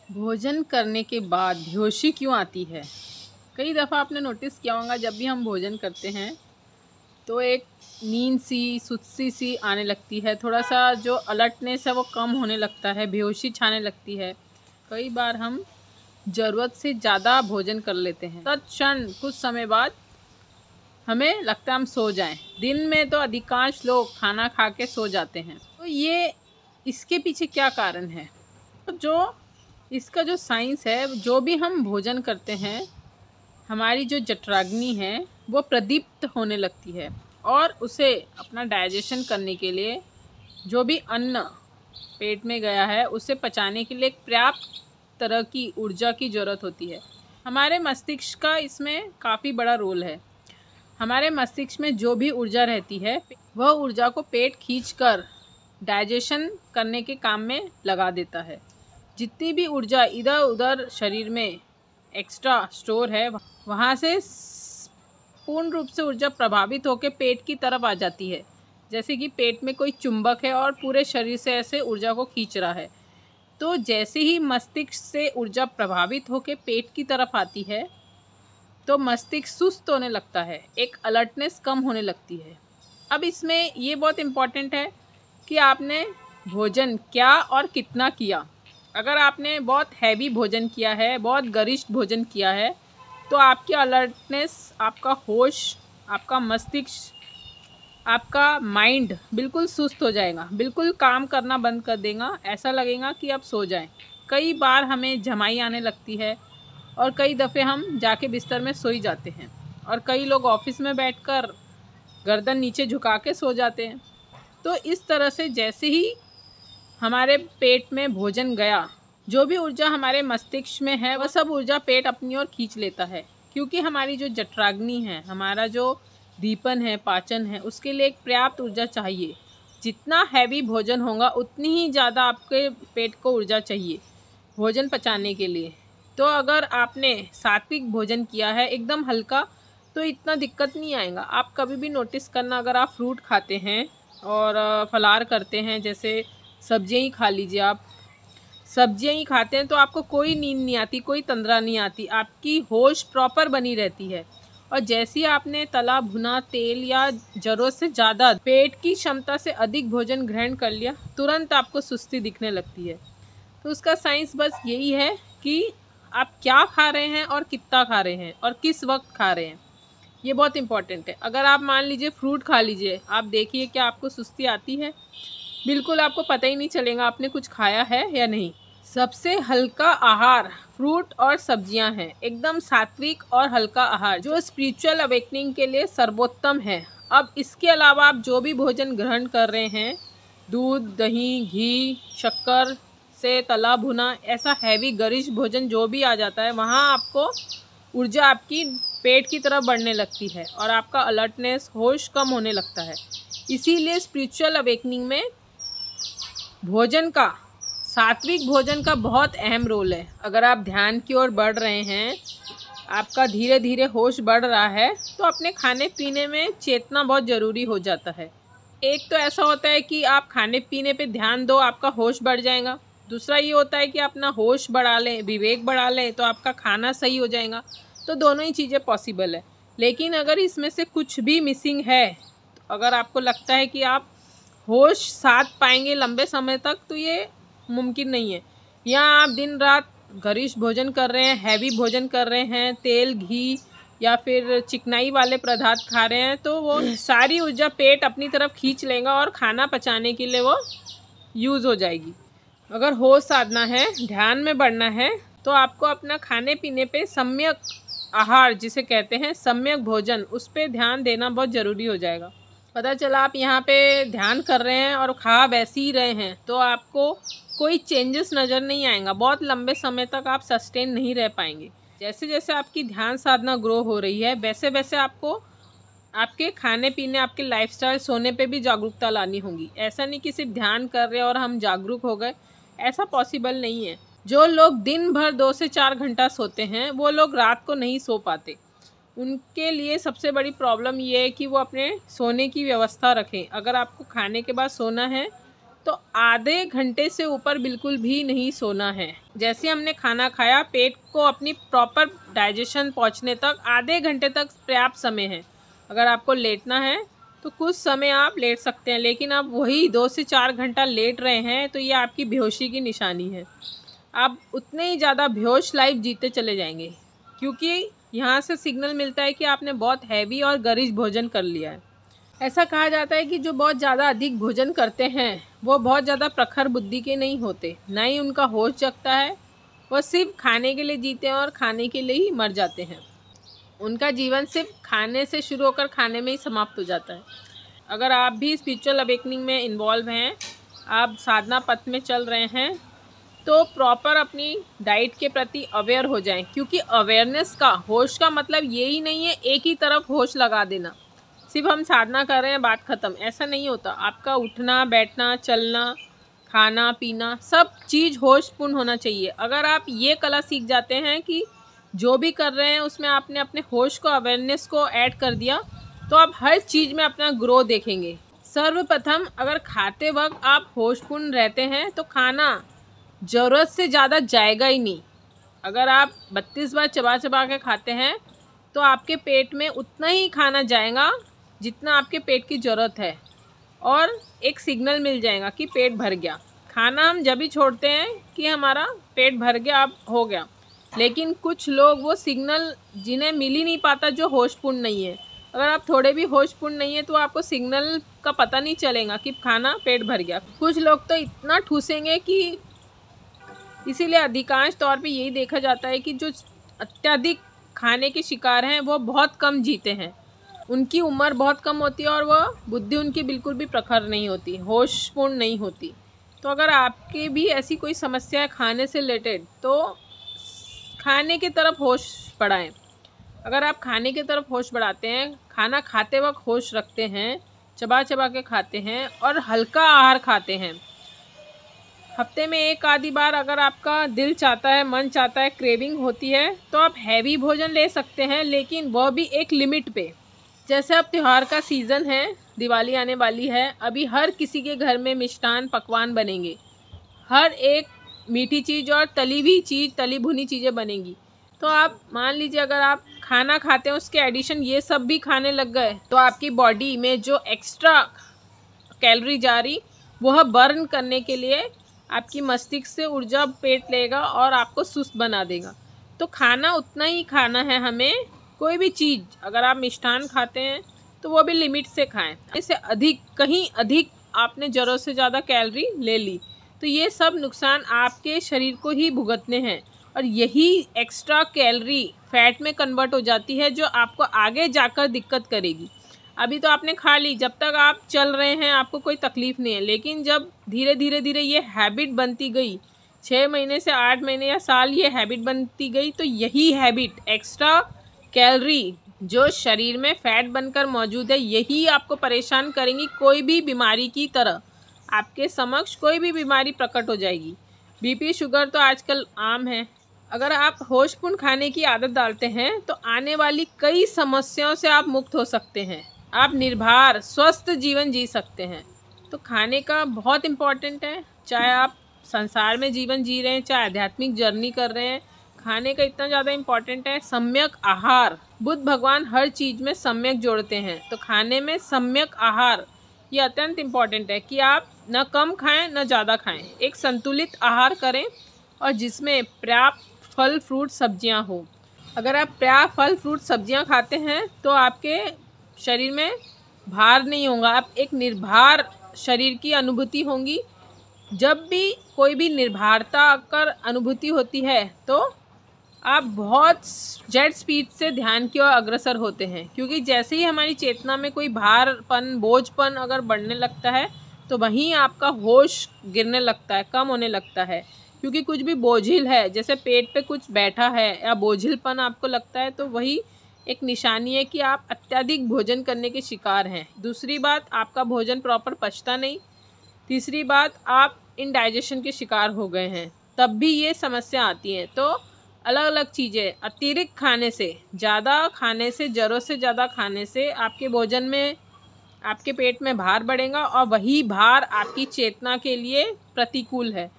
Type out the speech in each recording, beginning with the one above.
भोजन करने के बाद बेहोशी क्यों आती है? कई दफ़ा आपने नोटिस किया होगा जब भी हम भोजन करते हैं तो एक नींद सी सुस्ती सी आने लगती है, थोड़ा सा जो अलर्टनेस है वो कम होने लगता है, बेहोशी छाने लगती है। कई बार हम ज़रूरत से ज़्यादा भोजन कर लेते हैं, तत्क्षण कुछ समय बाद हमें लगता है हम सो जाएं। दिन में तो अधिकांश लोग खाना खा के सो जाते हैं, तो ये इसके पीछे क्या कारण है? तो जो इसका जो साइंस है, जो भी हम भोजन करते हैं हमारी जो जठराग्नि है वो प्रदीप्त होने लगती है और उसे अपना डाइजेशन करने के लिए जो भी अन्न पेट में गया है उसे पचाने के लिए एक पर्याप्त तरह की ऊर्जा की ज़रूरत होती है। हमारे मस्तिष्क का इसमें काफ़ी बड़ा रोल है। हमारे मस्तिष्क में जो भी ऊर्जा रहती है वह ऊर्जा को पेट खींचकर डाइजेशन करने के काम में लगा देता है। जितनी भी ऊर्जा इधर उधर शरीर में एक्स्ट्रा स्टोर है वहाँ से पूर्ण रूप से ऊर्जा प्रभावित होकर पेट की तरफ आ जाती है, जैसे कि पेट में कोई चुंबक है और पूरे शरीर से ऐसे ऊर्जा को खींच रहा है। तो जैसे ही मस्तिष्क से ऊर्जा प्रभावित होकर पेट की तरफ आती है तो मस्तिष्क सुस्त होने लगता है, एक अलर्टनेस कम होने लगती है। अब इसमें ये बहुत इम्पॉर्टेंट है कि आपने भोजन क्या और कितना किया। अगर आपने बहुत हैवी भोजन किया है, बहुत गरिष्ठ भोजन किया है, तो आपकी अलर्टनेस, आपका होश, आपका मस्तिष्क, आपका माइंड बिल्कुल सुस्त हो जाएगा, बिल्कुल काम करना बंद कर देगा। ऐसा लगेगा कि आप सो जाएं। कई बार हमें झमाई आने लगती है और कई दफ़े हम जाके बिस्तर में सो ही जाते हैं और कई लोग ऑफिस में बैठकर गर्दन नीचे झुका के सो जाते हैं। तो इस तरह से जैसे ही हमारे पेट में भोजन गया, जो भी ऊर्जा हमारे मस्तिष्क में है वह सब ऊर्जा पेट अपनी ओर खींच लेता है, क्योंकि हमारी जो जठराग्नि है, हमारा जो दीपन है, पाचन है, उसके लिए एक पर्याप्त ऊर्जा चाहिए। जितना हैवी भोजन होगा उतनी ही ज़्यादा आपके पेट को ऊर्जा चाहिए भोजन पचाने के लिए। तो अगर आपने सात्विक भोजन किया है एकदम हल्का, तो इतना दिक्कत नहीं आएगा। आप कभी भी नोटिस करना, अगर आप फ्रूट खाते हैं और फलाहार करते हैं, जैसे सब्जियां ही खा लीजिए, आप सब्जियां ही खाते हैं तो आपको कोई नींद नहीं आती, कोई तंद्रा नहीं आती, आपकी होश प्रॉपर बनी रहती है। और जैसे ही आपने तला भुना तेल या ज़रूरत से ज़्यादा पेट की क्षमता से अधिक भोजन ग्रहण कर लिया, तुरंत आपको सुस्ती दिखने लगती है। तो उसका साइंस बस यही है कि आप क्या खा रहे हैं और कितना खा रहे हैं और किस वक्त खा रहे हैं, ये बहुत इंपॉर्टेंट है। अगर आप मान लीजिए फ्रूट खा लीजिए, आप देखिए क्या आपको सुस्ती आती है? बिल्कुल आपको पता ही नहीं चलेगा आपने कुछ खाया है या नहीं। सबसे हल्का आहार फ्रूट और सब्जियां हैं, एकदम सात्विक और हल्का आहार जो स्पिरिचुअल अवेकनिंग के लिए सर्वोत्तम है। अब इसके अलावा आप जो भी भोजन ग्रहण कर रहे हैं, दूध, दही, घी, शक्कर से तला भुना, ऐसा हैवी गरिष्ठ भोजन जो भी आ जाता है, वहाँ आपको ऊर्जा आपकी पेट की तरफ बढ़ने लगती है और आपका अलर्टनेस, होश कम होने लगता है। इसीलिए स्पिरिचुअल अवेकनिंग में भोजन का, सात्विक भोजन का बहुत अहम रोल है। अगर आप ध्यान की ओर बढ़ रहे हैं, आपका धीरे धीरे होश बढ़ रहा है, तो अपने खाने पीने में चेतना बहुत ज़रूरी हो जाता है। एक तो ऐसा होता है कि आप खाने पीने पे ध्यान दो, आपका होश बढ़ जाएगा। दूसरा ये होता है कि अपना होश बढ़ा लें, विवेक बढ़ा लें, तो आपका खाना सही हो जाएगा। तो दोनों ही चीज़ें पॉसिबल है। लेकिन अगर इसमें से कुछ भी मिसिंग है, तो अगर आपको लगता है कि आप होश साथ पाएंगे लंबे समय तक, तो ये मुमकिन नहीं है। या आप दिन रात गरिष्ठ भोजन कर रहे हैं, हैवी भोजन कर रहे हैं, तेल, घी या फिर चिकनाई वाले पदार्थ खा रहे हैं, तो वो सारी ऊर्जा पेट अपनी तरफ खींच लेगा और खाना पचाने के लिए वो यूज़ हो जाएगी। अगर होश साधना है, ध्यान में बढ़ना है, तो आपको अपना खाने पीने पे सम्यक आहार जिसे कहते हैं, सम्यक भोजन, उस पर ध्यान देना बहुत ज़रूरी हो जाएगा। पता चला आप यहाँ पे ध्यान कर रहे हैं और खा वैसे ही रहे हैं, तो आपको कोई चेंजेस नज़र नहीं आएगा, बहुत लंबे समय तक आप सस्टेन नहीं रह पाएंगे। जैसे जैसे आपकी ध्यान साधना ग्रो हो रही है, वैसे वैसे आपको आपके खाने पीने, आपके लाइफस्टाइल, सोने पे भी जागरूकता लानी होगी। ऐसा नहीं कि सिर्फ ध्यान कर रहे हैं और हम जागरूक हो गए, ऐसा पॉसिबल नहीं है। जो लोग दिन भर 2 से 4 घंटा सोते हैं, वो लोग रात को नहीं सो पाते। उनके लिए सबसे बड़ी प्रॉब्लम ये है कि वो अपने सोने की व्यवस्था रखें। अगर आपको खाने के बाद सोना है, तो तो आधे घंटे से ऊपर बिल्कुल भी नहीं सोना है। जैसे हमने खाना खाया, पेट को अपनी प्रॉपर डाइजेशन पहुंचने तक आधे घंटे तक पर्याप्त समय है। अगर आपको लेटना है तो कुछ समय आप लेट सकते हैं, लेकिन आप वही 2 से 4 घंटा लेट रहे हैं तो ये आपकी बेहोशी की निशानी है। आप उतने ही ज़्यादा बेहोश लाइफ जीते चले जाएंगे, क्योंकि यहाँ से सिग्नल मिलता है कि आपने बहुत हैवी और गरिष्ठ भोजन कर लिया है। ऐसा कहा जाता है कि जो बहुत ज़्यादा अधिक भोजन करते हैं वो बहुत ज़्यादा प्रखर बुद्धि के नहीं होते, ना ही उनका होश जगता है। वो सिर्फ खाने के लिए जीते हैं और खाने के लिए ही मर जाते हैं। उनका जीवन सिर्फ खाने से शुरू होकर खाने में ही समाप्त हो जाता है। अगर आप भी स्पिरिचुअल अवेकनिंग में इन्वॉल्व हैं, आप साधना पथ में चल रहे हैं, तो प्रॉपर अपनी डाइट के प्रति अवेयर हो जाएं, क्योंकि अवेयरनेस का, होश का मतलब यही नहीं है एक ही तरफ होश लगा देना, सिर्फ हम साधना कर रहे हैं बात ख़त्म, ऐसा नहीं होता। आपका उठना बैठना चलना खाना पीना सब चीज़ होशपूर्ण होना चाहिए। अगर आप ये कला सीख जाते हैं कि जो भी कर रहे हैं उसमें आपने अपने होश को, अवेयरनेस को ऐड कर दिया, तो आप हर चीज़ में अपना ग्रो देखेंगे। सर्वप्रथम अगर खाते वक्त आप होशपूर्ण रहते हैं तो खाना ज़रूरत से ज़्यादा जाएगा ही नहीं। अगर आप 32 बार चबा चबा के खाते हैं तो आपके पेट में उतना ही खाना जाएगा जितना आपके पेट की ज़रूरत है, और एक सिग्नल मिल जाएगा कि पेट भर गया। खाना हम जब भी छोड़ते हैं कि हमारा पेट भर गया, अब हो गया, लेकिन कुछ लोग वो सिग्नल जिन्हें मिल ही नहीं पाता, जो होशपूर्ण नहीं है। अगर आप थोड़े भी होशपूर्ण नहीं है तो आपको सिग्नल का पता नहीं चलेगा कि खाना पेट भर गया। कुछ लोग तो इतना ठूसेंगे कि, इसीलिए अधिकांश तौर पे यही देखा जाता है कि जो अत्यधिक खाने के शिकार हैं वो बहुत कम जीते हैं। उनकी उम्र बहुत कम होती है और वह बुद्धि उनकी बिल्कुल भी प्रखर नहीं होती, होशपूर्ण नहीं होती। तो अगर आपकी भी ऐसी कोई समस्या है खाने से रिलेटेड, तो खाने की तरफ होश बढ़ाएं। अगर आप खाने की तरफ होश बढ़ाते हैं, खाना खाते वक्त होश रखते हैं, चबा चबा के खाते हैं और हल्का आहार खाते हैं, हफ्ते में एक आधी बार अगर आपका दिल चाहता है, मन चाहता है, क्रेविंग होती है, तो आप हैवी भोजन ले सकते हैं, लेकिन वह भी एक लिमिट पे। जैसे अब त्यौहार का सीज़न है, दिवाली आने वाली है, अभी हर किसी के घर में मिष्ठान पकवान बनेंगे, हर एक मीठी चीज़ और तली हुई चीज़, तली भुनी चीज़ें बनेंगी। तो आप मान लीजिए अगर आप खाना खाते हैं उसके एडिशन ये सब भी खाने लग गए, तो आपकी बॉडी में जो एक्स्ट्रा कैलोरी जा रही वह बर्न करने के लिए आपकी मस्तिष्क से ऊर्जा पेट लेगा और आपको सुस्त बना देगा। तो खाना उतना ही खाना है हमें। कोई भी चीज़, अगर आप मिष्ठान खाते हैं तो वो भी लिमिट से खाएं। इससे अधिक, कहीं अधिक आपने ज़रूरत से ज़्यादा कैलोरी ले ली तो ये सब नुकसान आपके शरीर को ही भुगतने हैं, और यही एक्स्ट्रा कैलोरी फैट में कन्वर्ट हो जाती है, जो आपको आगे जाकर दिक्कत करेगी। अभी तो आपने खा ली, जब तक आप चल रहे हैं आपको कोई तकलीफ़ नहीं है, लेकिन जब धीरे धीरे धीरे ये हैबिट बनती गई, 6 महीने से 8 महीने या साल ये हैबिट बनती गई, तो यही हैबिट एक्स्ट्रा कैलोरी जो शरीर में फैट बनकर मौजूद है, यही आपको परेशान करेंगी। कोई भी बीमारी की तरह आपके समक्ष कोई भी बीमारी प्रकट हो जाएगी। बीपी, शुगर तो आजकल आम है। अगर आप होशपूर्ण खाने की आदत डालते हैं तो आने वाली कई समस्याओं से आप मुक्त हो सकते हैं। आप निर्भर स्वस्थ जीवन जी सकते हैं। तो खाने का बहुत इम्पोर्टेंट है, चाहे आप संसार में जीवन जी रहे हैं, चाहे आध्यात्मिक जर्नी कर रहे हैं, खाने का इतना ज़्यादा इम्पोर्टेंट है। सम्यक आहार, बुद्ध भगवान हर चीज़ में सम्यक जोड़ते हैं, तो खाने में सम्यक आहार ये अत्यंत इम्पॉर्टेंट है कि आप न कम खाएं न ज़्यादा खाएं। एक संतुलित आहार करें और जिसमें पर्याप्त फल फ्रूट सब्जियां हो। अगर आप पर्याप्त फल फ्रूट सब्जियां खाते हैं तो आपके शरीर में भार नहीं होगा, आप एक निर्भर शरीर की अनुभूति होंगी। जब भी कोई भी निर्भरता कर अनुभूति होती है तो आप बहुत जेट स्पीड से ध्यान की ओर अग्रसर होते हैं, क्योंकि जैसे ही हमारी चेतना में कोई भारपन, बोझपन अगर बढ़ने लगता है तो वहीं आपका होश गिरने लगता है, कम होने लगता है। क्योंकि कुछ भी बोझिल है, जैसे पेट पे कुछ बैठा है या बोझिलपन आपको लगता है, तो वही एक निशानी है कि आप अत्यधिक भोजन करने के शिकार हैं। दूसरी बात, आपका भोजन प्रॉपर पचता नहीं। तीसरी बात, आप इनडाइजेशन के शिकार हो गए हैं, तब भी ये समस्या आती है। तो अलग अलग चीज़ें अतिरिक्त खाने से, ज़्यादा खाने से, ज़रूरत से ज़्यादा खाने से आपके भोजन में आपके पेट में भार बढ़ेगा और वही भार आपकी चेतना के लिए प्रतिकूल है।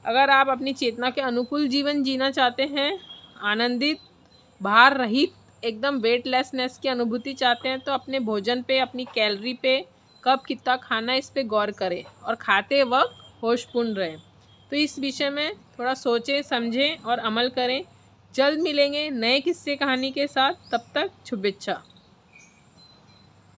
अगर आप अपनी चेतना के अनुकूल जीवन जीना चाहते हैं, आनंदित, भार रहित, एकदम वेटलेसनेस की अनुभूति चाहते हैं, तो अपने भोजन पे, अपनी कैलोरी पे, कब कितना खाना, इस पे गौर करें और खाते वक्त होशपूर्ण रहें। तो इस विषय में थोड़ा सोचें, समझें और अमल करें। जल्द मिलेंगे नए किस्से कहानी के साथ। तब तक शुभेच्छा।